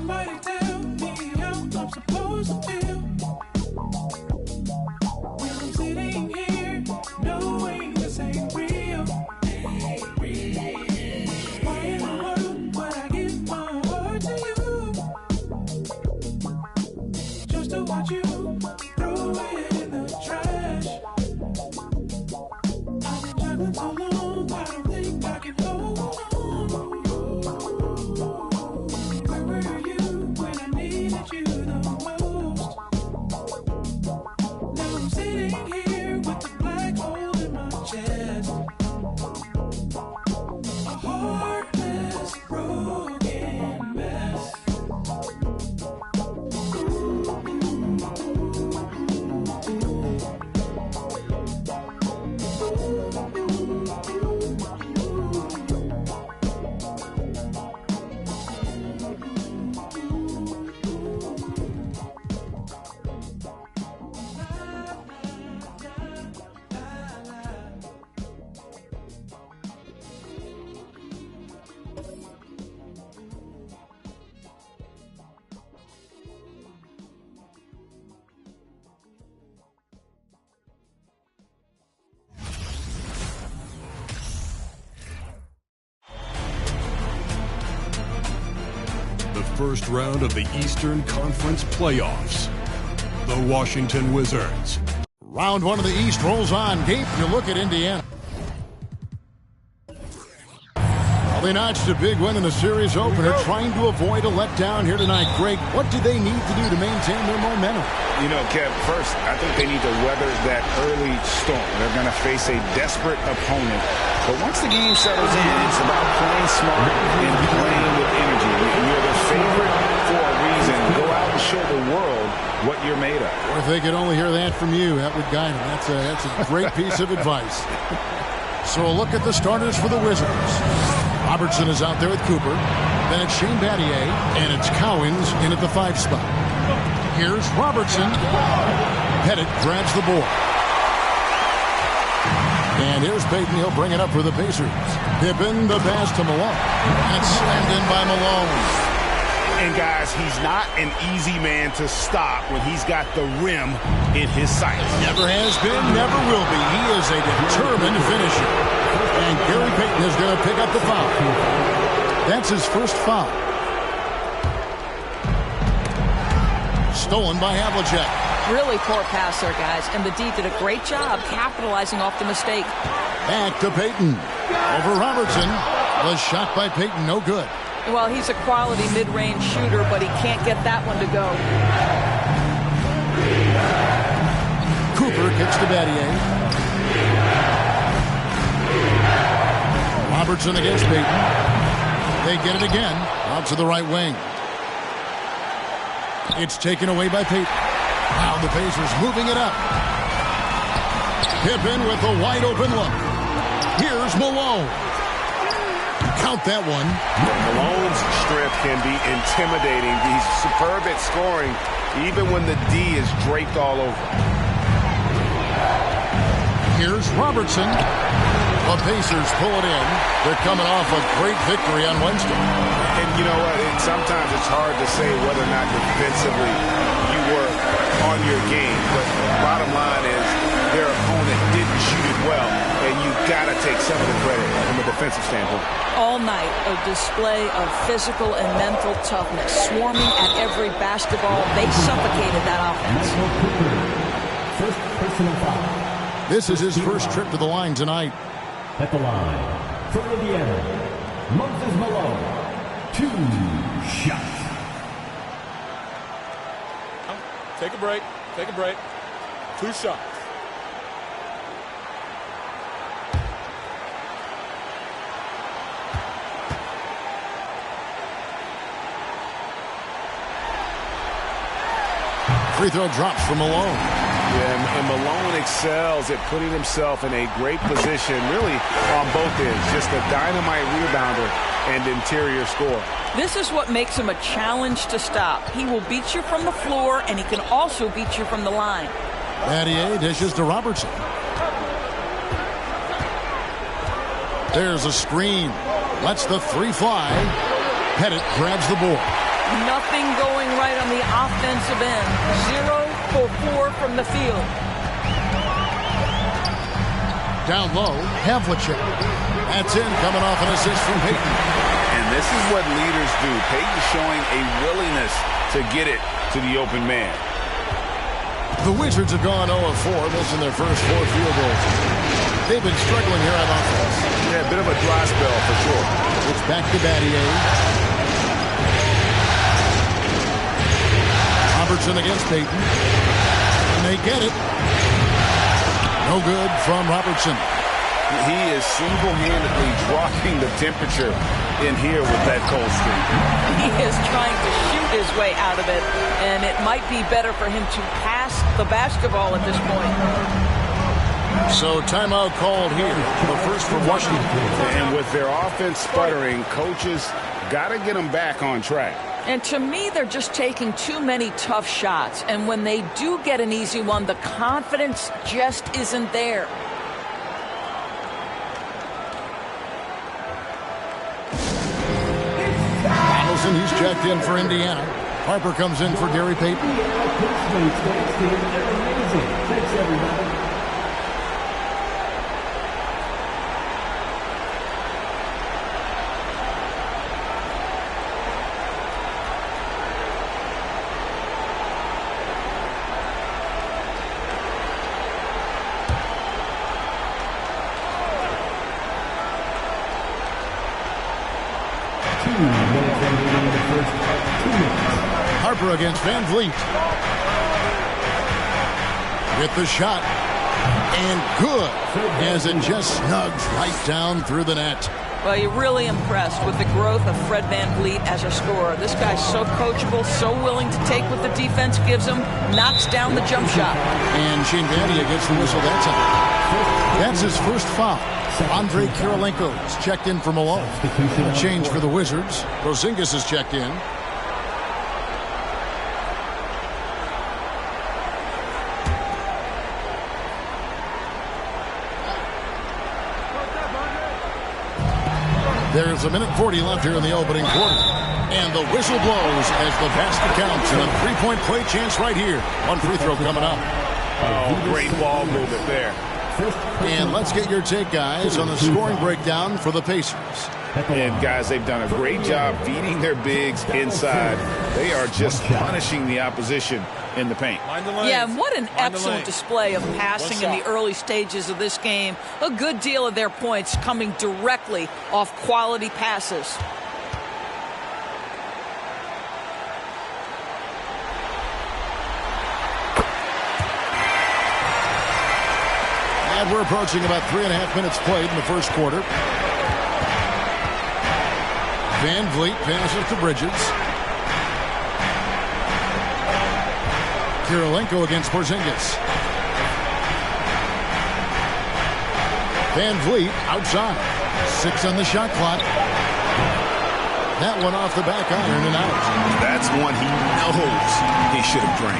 Somebody tell me how I'm supposed to feel when I'm sitting here knowing this ain't real. Why in the world would I give my heart to you just to watch you throw it in the trash? I've been juggling so long, I don't think I can hold on. Where were you when I needed you the most? Now I'm sitting here with the black hole in my chest. A heartless, broken mess. First round of the Eastern Conference Playoffs. The Washington Wizards. Round one of the East rolls on. Gabe, you look at Indiana. Well, they notched a big win in the series opener, trying to avoid a letdown here tonight. Greg, what do they need to do to maintain their momentum? You know, Kev, first, I think they need to weather that early storm. They're going to face a desperate opponent. But once the game settles in, it's about playing smart and playing with energy. You're the favorite for a reason. Go out and show the world what you're made of. Or if they could only hear that from you, that would guide them. That's a great piece of advice. So a look at the starters for the Wizards. Robertson is out there with Cooper. Then it's Shane Battier, and it's Cowens in at the 5 spot. Here's Robertson. Pettit grabs the board. And here's Payton. He'll bring it up for the Pacers. Pippen, the pass to Malone. And it's slammed in by Malone. And guys, he's not an easy man to stop when he's got the rim in his sights. Never has been, never will be. He is a determined finisher. And Gary Payton is going to pick up the foul. That's his first foul. Stolen by Havlicek. Really poor pass there, guys. And the D did a great job capitalizing off the mistake. Back to Payton. Over Robertson. The shot by Payton, no good. Well, he's a quality mid-range shooter, but he can't get that one to go. Cooper kicks to Battier. Robertson against Payton. They get it again. Out to the right wing. It's taken away by Payton. Now the Pacers moving it up. Pippen with a wide open look. Here's Malone. Count that one. Malone's strength can be intimidating. He's superb at scoring, even when the D is draped all over. Here's Robertson. The Pacers pull it in. They're coming off a great victory on Wednesday. And you know what? Sometimes it's hard to say whether or not defensively you were on your game. But bottom line is their opponent didn't shoot it well, and you got to take some of the credit from a defensive standpoint. All night, a display of physical and mental toughness, swarming at every basketball. They suffocated that offense. First personal foul. This is his first trip to the line tonight. At the line, from Indiana, Moses Malone. 2 shots. Take a break. Take a break. 2 shots. Free throw drops for Malone. Yeah, and Malone excels at putting himself in a great position, really on both ends. Just a dynamite rebounder and interior scorer. This is what makes him a challenge to stop. He will beat you from the floor, and he can also beat you from the line. Battier dishes to Robertson. There's a screen. Lets the 3 fly. Pettit grabs the board. Nothing going right on the offensive end. 0 for 4 from the field. Down low, Havlicek. That's in, coming off an assist from Payton. And this is what leaders do. Payton showing a willingness to get it to the open man. The Wizards have gone 0 of 4, missing their first 4 field goals. They've been struggling here on offense. Yeah, a bit of a dry spell for sure. It's back to Battier. Robertson against Payton. And they get it. No good from Robertson. He is single-handedly dropping the temperature in here with that cold streak. He is trying to shoot his way out of it, and it might be better for him to pass the basketball at this point. So timeout called here. The first for Washington. And with their offense sputtering, coaches got to get them back on track. And to me, they're just taking too many tough shots. And when they do get an easy one, the confidence just isn't there. Donaldson, he's checked in for Indiana. Harper comes in for Gary Payton. Thanks, everybody. Harper against Van Vliet. With the shot. And good. As it just snugs right down through the net. Well, you're really impressed with the growth of Fred Van Vliet as a scorer. This guy's so coachable, so willing to take what the defense gives him, knocks down the jump shot. And Shane Battier gets the whistle. That's his first foul. Andre Kirilenko is checked in for Malone. A change for the Wizards. Porzingis is checked in. There's a minute 40 left here in the opening quarter. And the whistle blows as the basket counts. And a three-point play chance right here. One free throw coming up. Oh, great ball movement there. And let's get your take, guys, on the scoring breakdown for the Pacers. And, guys, they've done a great job feeding their bigs inside. They are just punishing the opposition in the paint. Yeah, and what an excellent display of passing in the early stages of this game. A good deal of their points coming directly off quality passes. And we're approaching about 3.5 minutes played in the first quarter. Van Vliet passes to Bridges. Kirilenko against Porzingis. Van Vliet outside. 6 on the shot clock. That one off the back iron and out. That's one he knows he should have drained.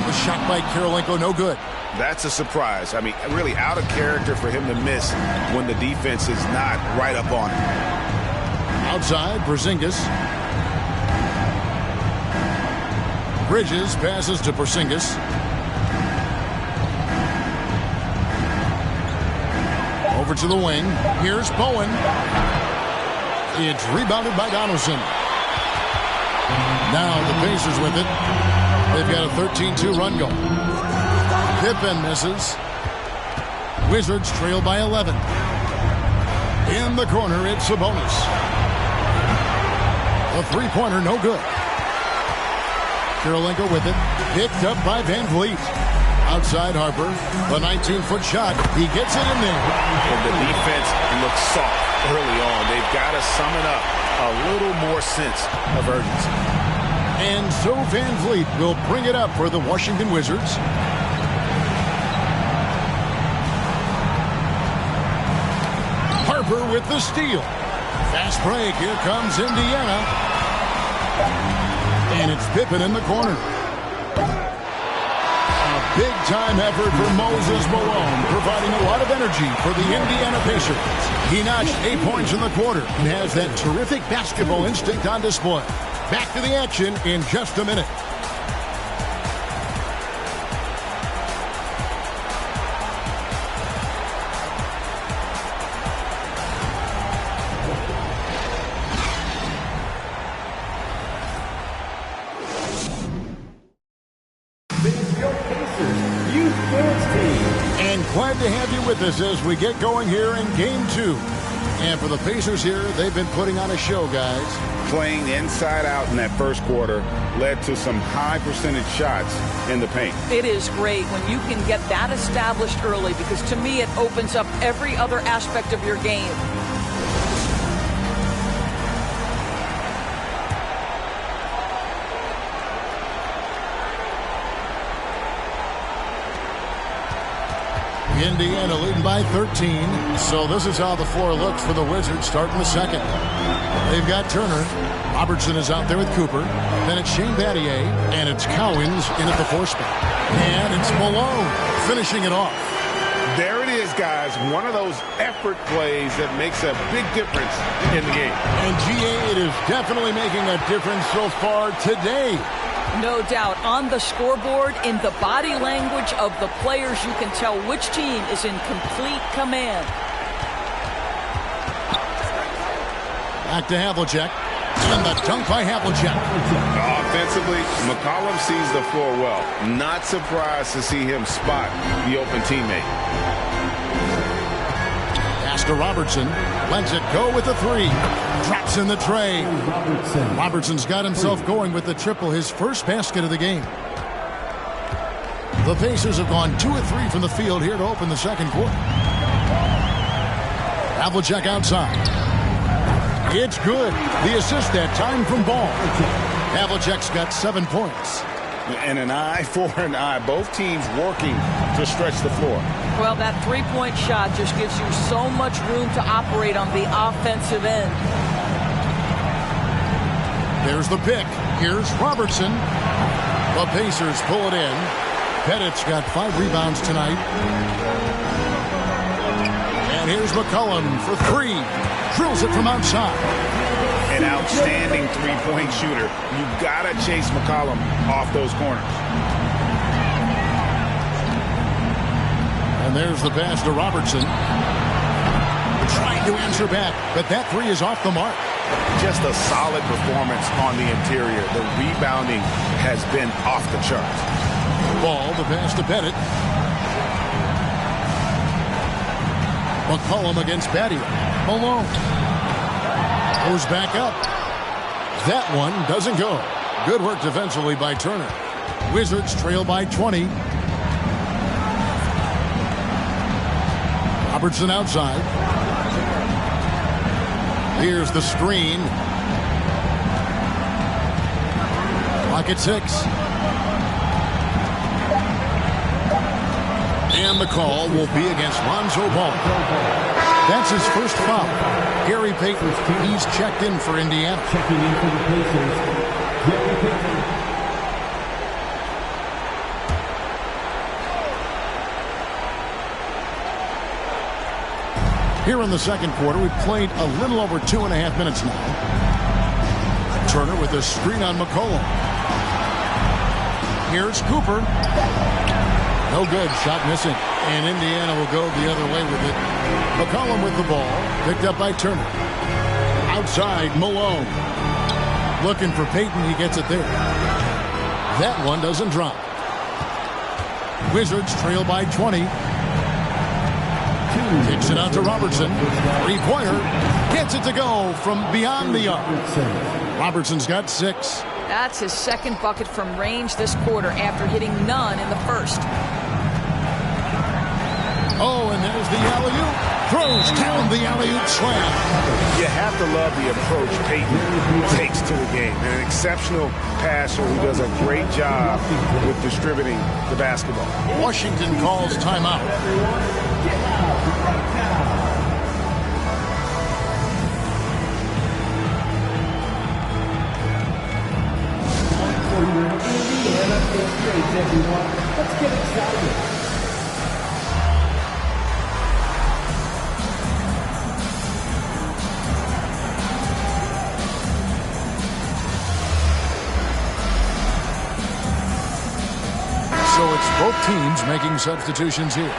The shot by Kirilenko, no good. That's a surprise. I mean, really out of character for him to miss when the defense is not right up on him. Outside, Porzingis. Bridges passes to Porzingis. Over to the wing. Here's Bowen. It's rebounded by Donaldson. Now the Pacers with it. They've got a 13-2 run going. Pippen misses. Wizards trail by 11. In the corner, it's Sabonis. A three-pointer, no good. Kirilenko with it. Picked up by Van Vliet. Outside Harper. The 19-foot shot. He gets it in there. And the defense looks soft early on. They've got to summon up a little more sense of urgency. And so Van Vliet will bring it up for the Washington Wizards. Harper with the steal. Fast break. Here comes Indiana. And it's Pippen in the corner. A Big-time effort for Moses Malone, providing a lot of energy for the Indiana Pacers. He notched 8 points in the quarter and has that terrific basketball instinct on display. Back to the action in just a minute. Glad to have you with us as we get going here in Game 2. And for the Pacers here, they've been putting on a show, guys. Playing inside out in that first quarter led to some high percentage shots in the paint. It is great when you can get that established early because to me it opens up every other aspect of your game. Indiana leading by 13. So this is how the floor looks for the Wizards starting the second. They've got Turner. Robertson is out there with Cooper. Then it's Shane Battier. And it's Cowens in at the 4 spot. And it's Malone finishing it off. There it is, guys. One of those effort plays that makes a big difference in the game. And GA, it is definitely making a difference so far today. No doubt. On the scoreboard, in the body language of the players, you can tell which team is in complete command. Back to Havlicek. And the dunk by Havlicek. Offensively, McCollum sees the floor well. Not surprised to see him spot the open teammate. Pass to Robertson. Lets it go with the 3. Drops in the tray. Robertson's got himself going with the triple, his first basket of the game. The Pacers have gone 2 of 3 from the field here to open the second quarter. Havlicek outside. It's good. The assist that time from Ball. Havlicek's got 7 points. And an eye for an eye. Both teams working to stretch the floor. Well, that three-point shot just gives you so much room to operate on the offensive end. There's the pick. Here's Robertson. The Pacers pull it in. Pettit's got 5 rebounds tonight. And here's McCollum for 3. Drills it from outside. An outstanding three-point shooter. You've got to chase McCollum off those corners. And there's the pass to Robertson. Trying to answer back, but that 3 is off the mark. Just a solid performance on the interior. The rebounding has been off the charts. Ball, the pass to Pettit. McCollum against Battier. Malone. Goes back up. That one doesn't go. Good work defensively by Turner. Wizards trail by 20. Robertson outside. Here's the screen. Clock at 6. And the call will be against Lonzo Ball. That's his first foul. Gary Payton, he's checked in for Indiana. Checking in for the Pacers, Gary Payton. Here in the second quarter, we've played a little over 2.5 minutes now. Turner with a screen on McCollum. Here's Cooper. No good. Shot missing. And Indiana will go the other way with it. McCollum with the ball. Picked up by Turner. Outside, Malone. Looking for Payton. He gets it there. That one doesn't drop. Wizards trail by 20. Kicks it out to Robertson. 3-pointer. Gets it to go from beyond the arc. Robertson's got 6. That's his second bucket from range this quarter after hitting none in the first. Oh, and there's the alley-oop. Throws down the alley-oop slam. You have to love the approach Payton takes to the game. An exceptional passer who does a great job with distributing the basketball. Washington calls timeout. For your Indiana Patriots, everyone. Let's get excited. So it's both teams making substitutions here.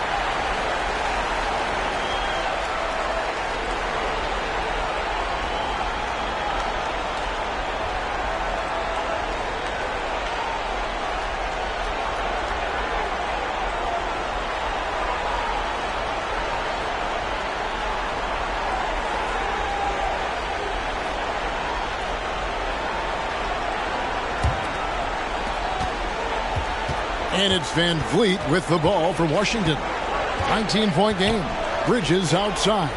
And it's Van Vliet with the ball for Washington. 19-point game. Bridges outside.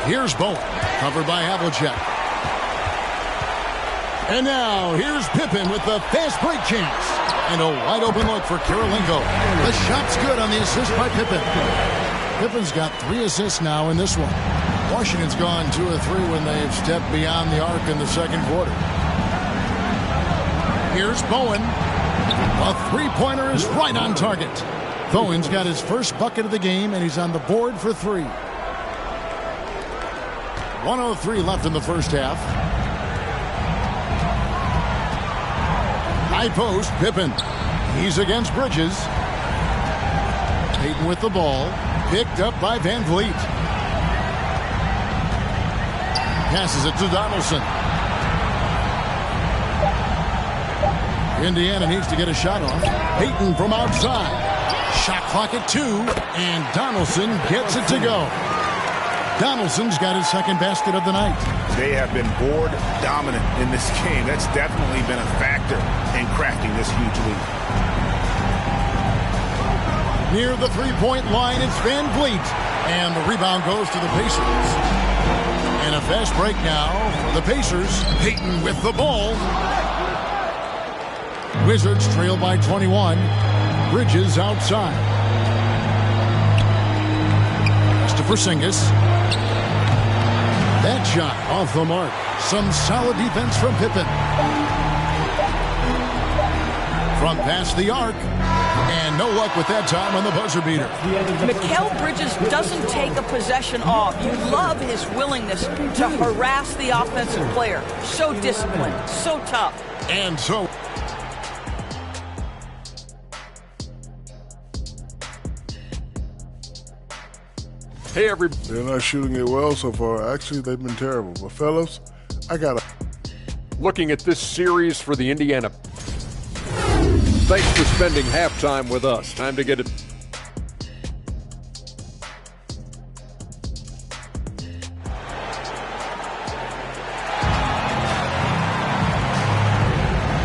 Here's Bowen, covered by Havlicek. And now here's Pippen with the fast break chance. And a wide open look for Kirilenko. The shot's good on the assist by Pippen. Pippen's got 3 assists now in this one. Washington's gone 2 of 3 when they've stepped beyond the arc in the second quarter. Here's Bowen. A three-pointer is right on target. Bowen's got his first bucket of the game, and he's on the board for 3. 1:03 left in the first half. High post, Pippen. He's against Bridges. Payton with the ball. Picked up by Van Vliet. Passes it to Donaldson. Indiana needs to get a shot off. Payton from outside. Shot clock at 2, and Donaldson gets it to go. Donaldson's got his second basket of the night. They have been board dominant in this game. That's definitely been a factor in cracking this huge lead. Near the three-point line, it's Van Vliet. And the rebound goes to the Pacers. And a fast break now for the Pacers. Payton with the ball. Wizards trail by 21. Bridges outside. Pass to Porzingis. That shot off the mark. Some solid defense from Pippen. From past the arc. And no luck with that time on the buzzer beater. Mikal Bridges doesn't take a possession off. You love his willingness to harass the offensive player. So disciplined, so tough. And so... Hey, everybody. They're not shooting it well so far. Actually, they've been terrible. But, fellas, I got to... Looking at this series for the Indiana. Thanks for spending halftime with us. Time to get it.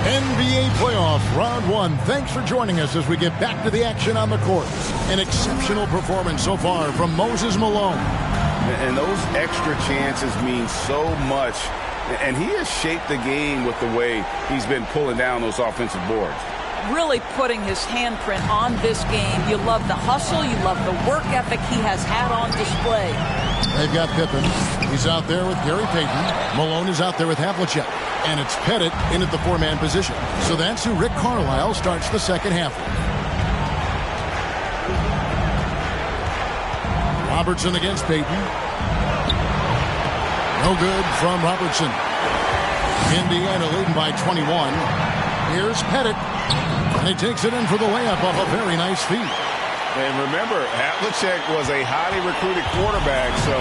NBA playoff round 1. Thanks for joining us as we get back to the action on the court. An exceptional performance so far from Moses Malone. And those extra chances mean so much. And he has shaped the game with the way he's been pulling down those offensive boards. Really putting his handprint on this game. You love the hustle. You love the work ethic he has had on display. They've got Pippen. He's out there with Gary Payton. Malone is out there with Havlicek. And it's Pettit in at the 4-man position. So that's who Rick Carlisle starts the second half with. Robertson against Payton. No good from Robertson. Indiana leading by 21. Here's Pettit. And he takes it in for the layup off a very nice feed. And remember, Havlicek was a highly recruited quarterback, so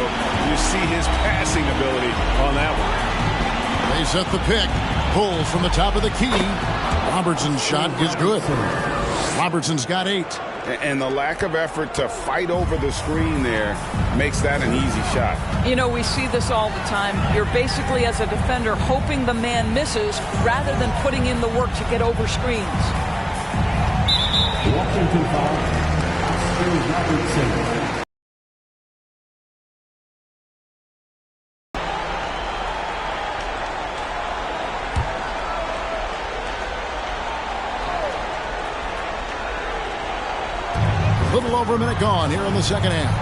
you see his passing ability on that one. They set the pick. Pulls from the top of the key. Robertson's shot is good. Robertson's got 8. And the lack of effort to fight over the screen there makes that an easy shot. You know, we see this all the time. You're basically, as a defender, hoping the man misses rather than putting in the work to get over screens. Washington foul. Oscar Robertson. A little over a minute gone here in the second half.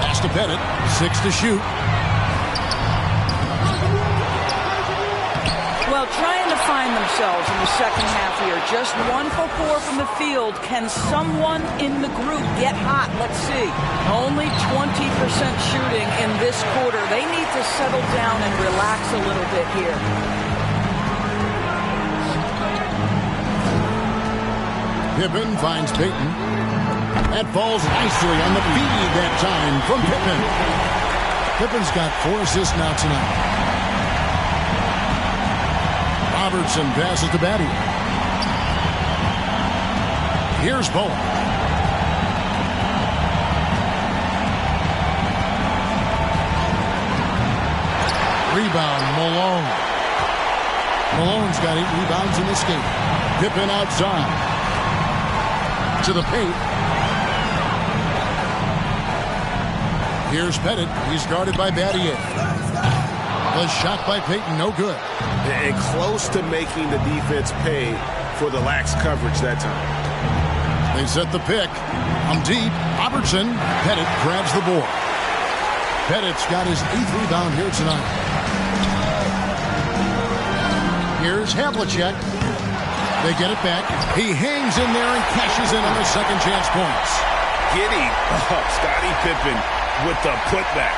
Pass to Pettit. 6 to shoot. Well, trying to find themselves in the second half here. Just 1 for 4 from the field. Can someone in the group get hot? Let's see. Only 20% shooting in this quarter. They need to settle down and relax a little bit here. Pippen finds Payton. That falls nicely on the feed that time from Pippen. Pippen's got 4 assists now tonight. Robertson passes to Batty. Here's Bowen. Rebound, Malone. Malone's got 8 rebounds in this game. Pippen outside. To the paint. Here's Pettit. He's guarded by Battier. The shot by Payton, no good. And close to making the defense pay for the lax coverage that time. They set the pick. I'm deep. Robertson. Pettit grabs the board. Pettit's got his 8th rebound here tonight. Here's Havlicek. They get it back. He hangs in there and cashes in on the second chance points. Giddy. Scottie Pippen with the putback.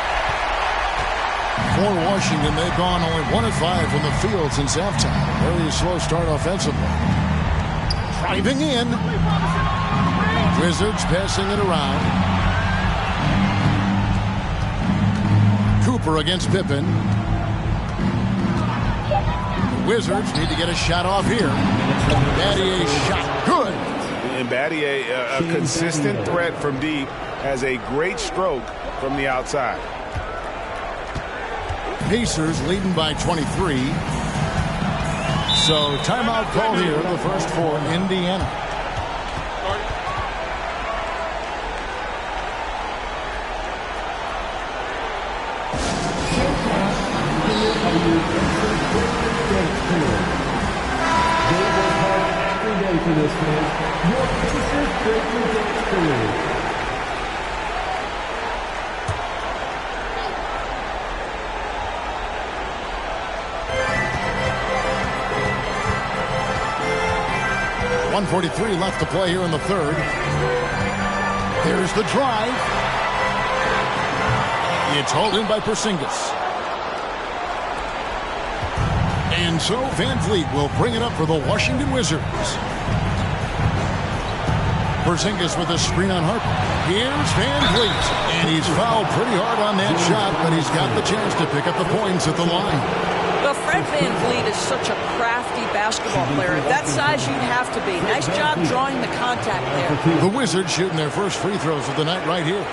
For Washington, they've gone only 1 of 5 from the field since halftime. Very slow start offensively. Driving in. Wizards passing it around. Cooper against Pippen. Wizards need to get a shot off here. Battier shot good. And Battier, a consistent threat from deep, has a great stroke from the outside. Pacers leading by 23. So timeout call here, the first for Indiana. For this man, your Pacers breaking dance period. .143 left to play here in the third. Here's the drive. It's hauled in by Porzingis. And so Van Vliet will bring it up for the Washington Wizards. Porzingis with a screen on Harper. Here's Van Vliet. And he's fouled pretty hard on that shot, but he's got the chance to pick up the points at the line. Well, Fred Van Vliet is such a crafty basketball player. At that size, you'd have to be. Nice job drawing the contact there. The Wizards shooting their first free throws of the night right here.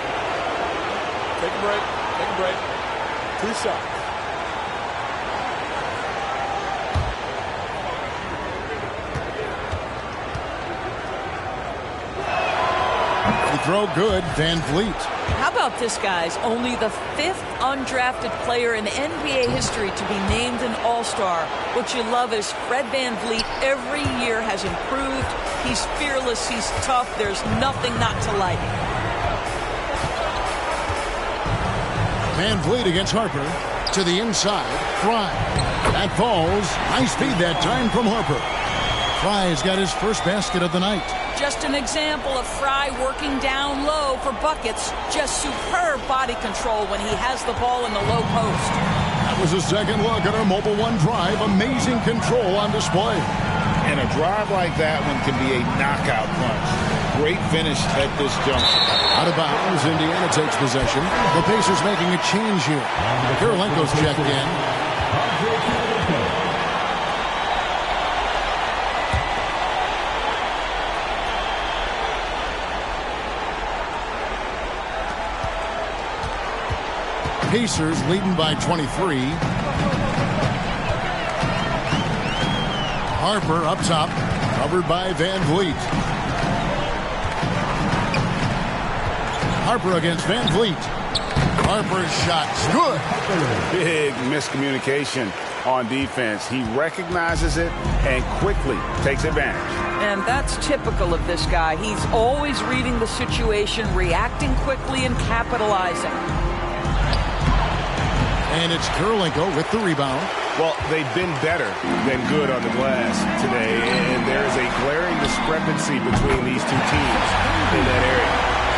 Take a break. Take a break. 2 shots. Throw good, Van Vliet. How about this, guys? Only the 5th undrafted player in NBA history to be named an All-Star. What you love is Fred Van Vliet every year has improved. He's fearless. He's tough. There's nothing not to like. Van Vliet against Harper. To the inside. Fry. That falls. Nice feed that time from Harper. Fry's got his first basket of the night. Just an example of Fry working down low for buckets. Just superb body control when he has the ball in the low post. That was a second look at our Mobile One drive. Amazing control on display. And a drive like that one can be a knockout punch. Great finish at this junction. Out of bounds, Indiana takes possession. The Pacers making a change here. Kirilenko's checked in. Pacers leading by 23. Harper up top, covered by Van Vliet. Harper against Van Vliet. Harper's shot's good. Big miscommunication on defense. He recognizes it and quickly takes advantage. And that's typical of this guy. He's always reading the situation, reacting quickly, and capitalizing. And it's Kirilenko with the rebound. Well, they've been better than good on the glass today, and there is a glaring discrepancy between these two teams in that area.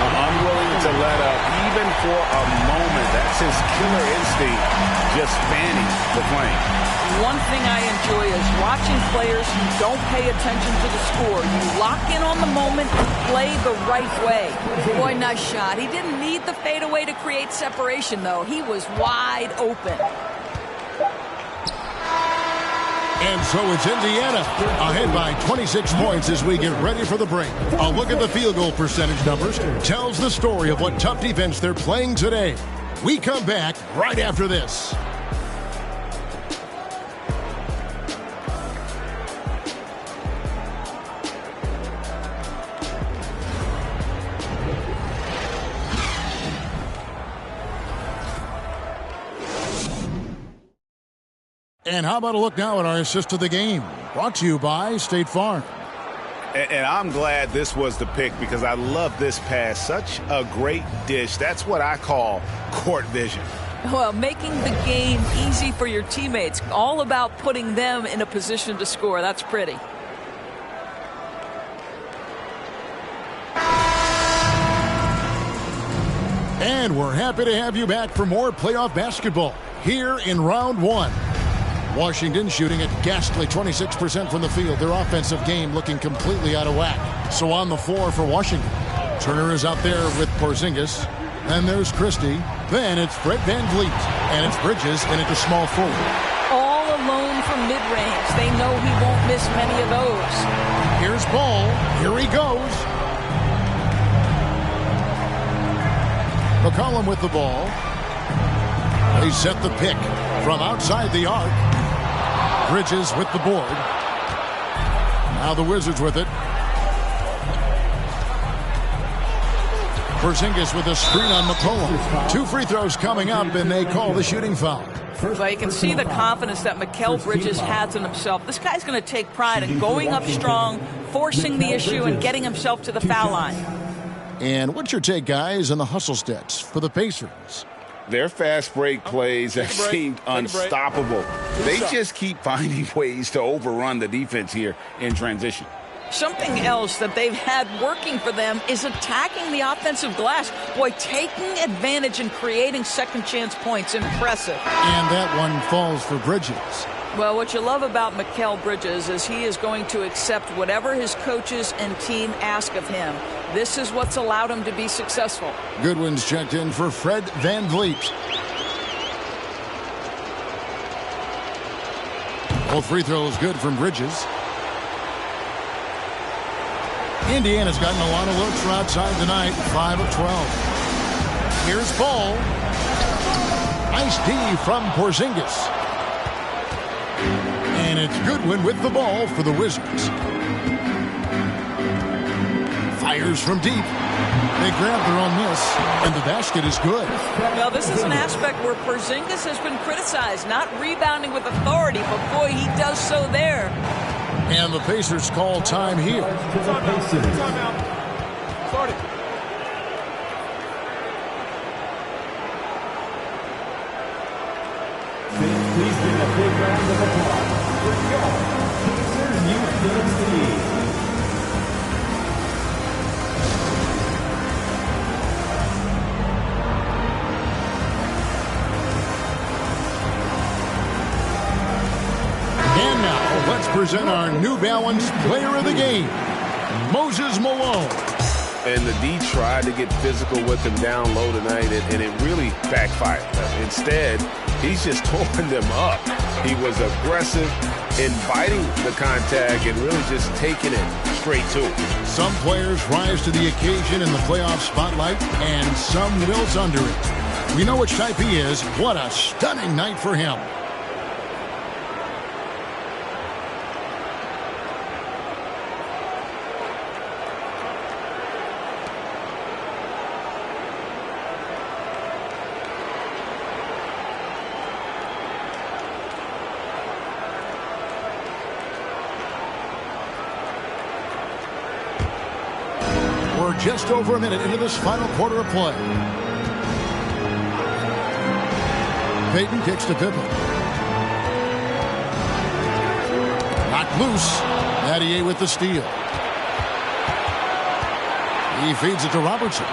Unwilling to let up even for a moment. That's his killer instinct just fanning the flame. One thing I enjoy is watching players who don't pay attention to the score. You lock in on the moment and play the right way. Boy, nice shot. He didn't need the fadeaway to create separation, though. He was wide open. And so it's Indiana ahead by 26 points as we get ready for the break. A look at the field goal percentage numbers tells the story of what tough defense they're playing today. We come back right after this. And how about a look now at our assist of the game? Brought to you by State Farm. And I'm glad this was the pick because I love this pass. Such a great dish. That's what I call court vision. Well, making the game easy for your teammates. All about putting them in a position to score. That's pretty. And we're happy to have you back for more playoff basketball here in round one. Washington shooting at ghastly 26% from the field. Their offensive game looking completely out of whack. So on the floor for Washington, Turner is out there with Porzingis. Then there's Christie. Then it's Fred VanVleet. And it's Bridges in at the small forward. All alone from mid-range. They know he won't miss many of those. Here's Ball. Here he goes. McCollum with the ball. They set the pick from outside the arc. Bridges with the board. Now the Wizards with it. Porzingis with a screen on McCollum. 2 free throws coming up, and they call the shooting foul. Well, you can see the confidence that Mikal Bridges has in himself. This guy's going to take pride in going up strong, forcing the issue, and getting himself to the foul line. And what's your take, guys, on the hustle stats for the Pacers? Their fast break plays have seemed unstoppable. They just keep finding ways to overrun the defense here in transition. Something else that they've had working for them is attacking the offensive glass. Boy, taking advantage and creating second chance points. Impressive. And that one falls for Bridges. Well, what you love about Mikal Bridges is he is going to accept whatever his coaches and team ask of him. This is what's allowed him to be successful. Goodwin's checked in for Fred VanVleet. Both free throws good from Bridges. Indiana's gotten a lot of looks from outside tonight. 5 of 12. Here's Ball. Nice D from Porzingis. And it's Goodwin with the ball for the Wizards. Fires from deep. They grab their own miss, and the basket is good. Well, this is an aspect where Porzingis has been criticized, not rebounding with authority, but boy, he does so there. And the Pacers call time here. Timeout. Start it. Please give a big round of applause for your Pacers Youth team. And now, let's present our New Balance player of the game, Moses Malone. And the D tried to get physical with him down low tonight, and it really backfired. Instead, he's just tore them up. He was aggressive, inviting the contact, and really just taking it straight to him. Some players rise to the occasion in the playoff spotlight, and some wilts under it. We know which type he is. What a stunning night for him. We're just over a minute into this final quarter of play. Payton kicks to Pippen. Loose. Battier with the steal. He feeds it to Robertson.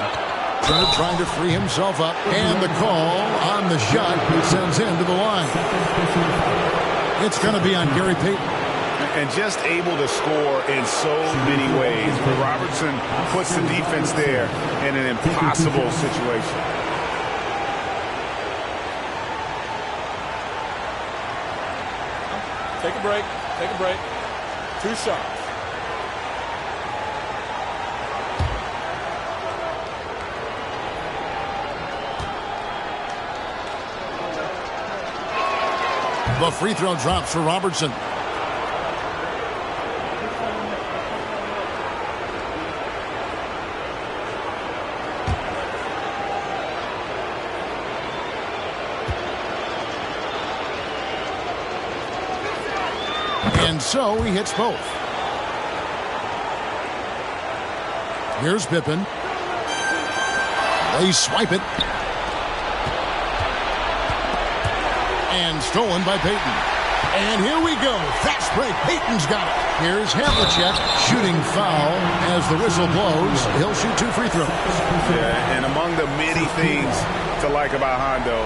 Turner trying to free himself up. And the call on the shot sends him to the line. It's going to be on Gary Payton. And just able to score in so many ways. Robertson puts the defense there in an impossible situation. Take a break. Take a break. 2 shots. The free throw drops for Robertson. And so he hits both. Here's Pippen. They swipe it. And stolen by Payton. And here we go. Fast break. Payton's got it. Here's Havlicek shooting foul as the whistle blows. He'll shoot 2 free throws. Yeah, and among the many things to like about Hondo,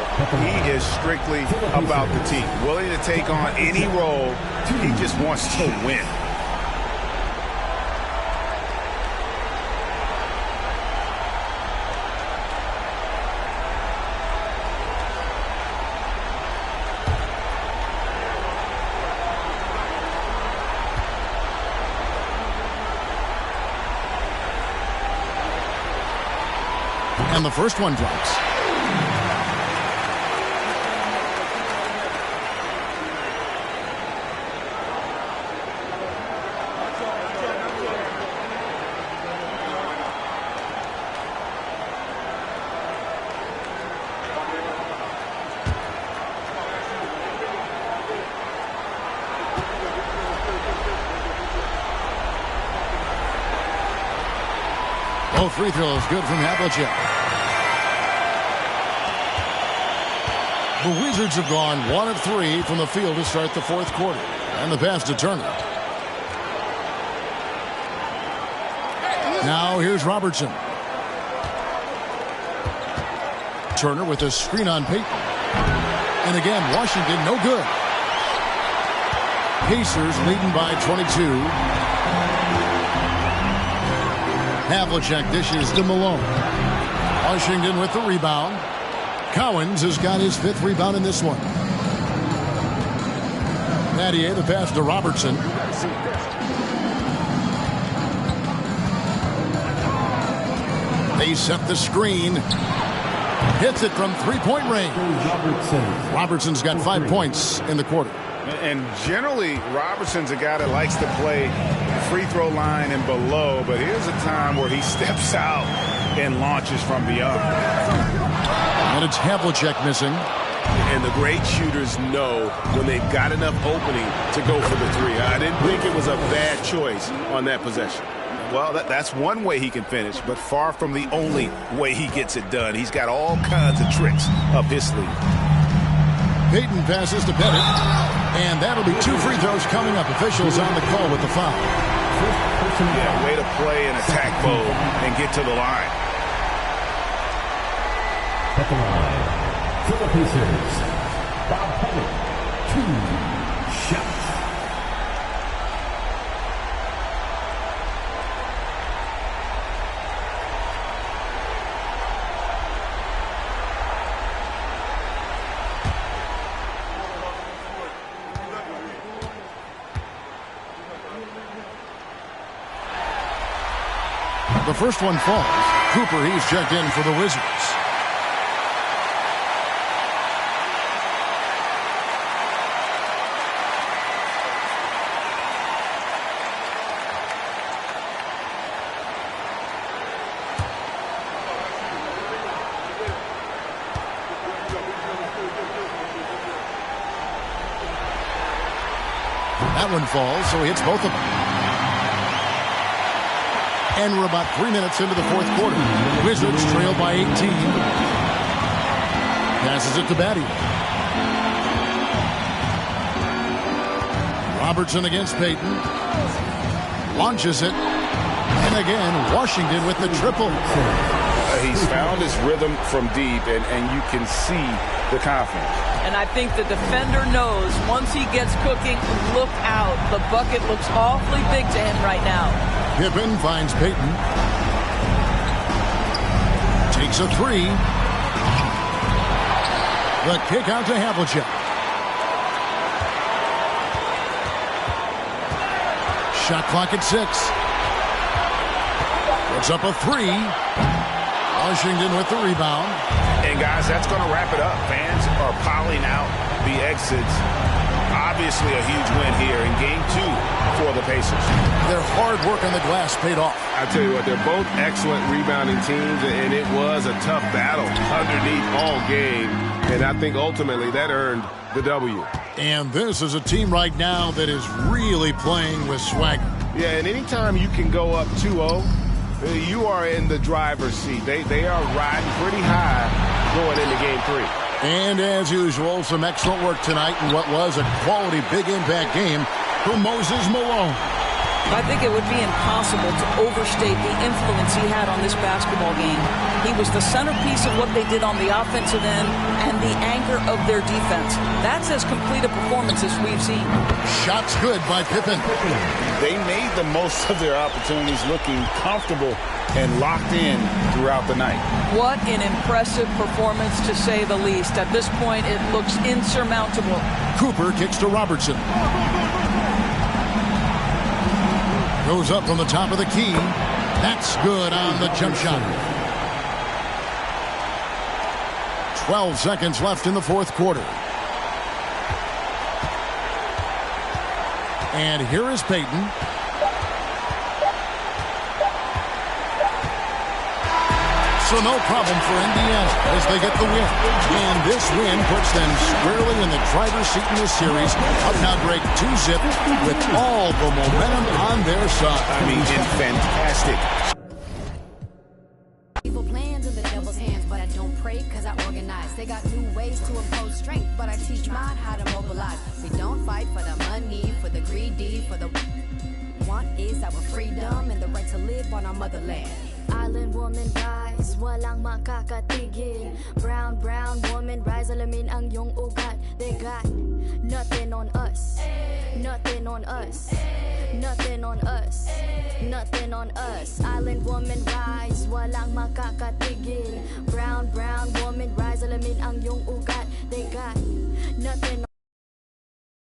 he is strictly about the team. Willing to take on any role. He just wants to win. And the first one drops. Both free throws good from Havlicek. The Wizards have gone 1 of 3 from the field to start the 4th quarter. And the pass to Turner. Now here's Robertson. Turner with a screen on Payton. And again, Washington no good. Pacers leading by 22. Havlicek dishes to Malone. Washington with the rebound. Cowens has got his 5th rebound in this one. Battier, the pass to Robertson. They set the screen. Hits it from 3-point range. Robertson's got 5 points in the quarter. And generally, Robertson's a guy that likes to play free throw line and below, but here's a time where he steps out and launches from beyond. And it's Havlicek missing. And the great shooters know when they've got enough opening to go for the 3. I didn't think it was a bad choice on that possession. Well, that's one way he can finish, but far from the only way he gets it done. He's got all kinds of tricks up his sleeve. Payton passes to Bennett. And that'll be 2 free throws coming up. Officials on the call with the foul. Yeah, way to play an attack mode and get to the line. At the line, for the Pacers, Bob Pettit, 2 shots. The first one falls. Cooper, he's checked in for the Wizards. That one falls, so he hits both of them. And we're about 3 minutes into the 4th quarter. Wizards trail by 18. Passes it to Battier. Robertson against Payton. Launches it. And again, Washington with the triple. He's found his rhythm from deep, and you can see the confidence. And I think the defender knows once he gets cooking, look out. The bucket looks awfully big to him right now. Pippen finds Payton. Takes a three. The kick out to Havlicek. Shot clock at 6. Puts up a three. Washington with the rebound. And guys, that's going to wrap it up. Fans are piling out the exits. Obviously a huge win here in game 2 for the Pacers. Their hard work on the glass paid off. I tell you what, they're both excellent rebounding teams, and it was a tough battle underneath all game. And I think ultimately that earned the W. And this is a team right now that is really playing with swagger. Yeah, and anytime you can go up 2-0, you are in the driver's seat. They are riding pretty high going into game 3. And as usual, some excellent work tonight in what was a quality big impact game for Moses Malone. I think it would be impossible to overstate the influence he had on this basketball game. He was the centerpiece of what they did on the offensive end and the anchor of their defense. That's as complete a performance as we've seen. Shots good by Pippen. They made the most of their opportunities, looking comfortable and locked in throughout the night. What an impressive performance, to say the least. At this point, it looks insurmountable. Cooper kicks to Robertson. Goes up from the top of the key. That's good on the jump shot. 12 seconds left in the fourth quarter. And here is Payton. So no problem for Indiana as they get the win. And this win puts them squarely in the driver's seat in this series. Up now break 2-zip with all the momentum on their side. I mean, in fantastic. Evil plans in the devil's hands, but I don't pray because I organize. They got new ways to impose strength, but I teach mine how to mobilize. We don't fight for the money, for the greedy, for the want is our freedom and the right to live on our motherland. Island woman rise, walang makakatigil. Brown woman rise, alamin ang iyong ugat. They got nothing on us, nothing on us, nothing on us, nothing on us. Island woman rise, walang makakatigil. Brown woman rise, alamin ang iyong ugat.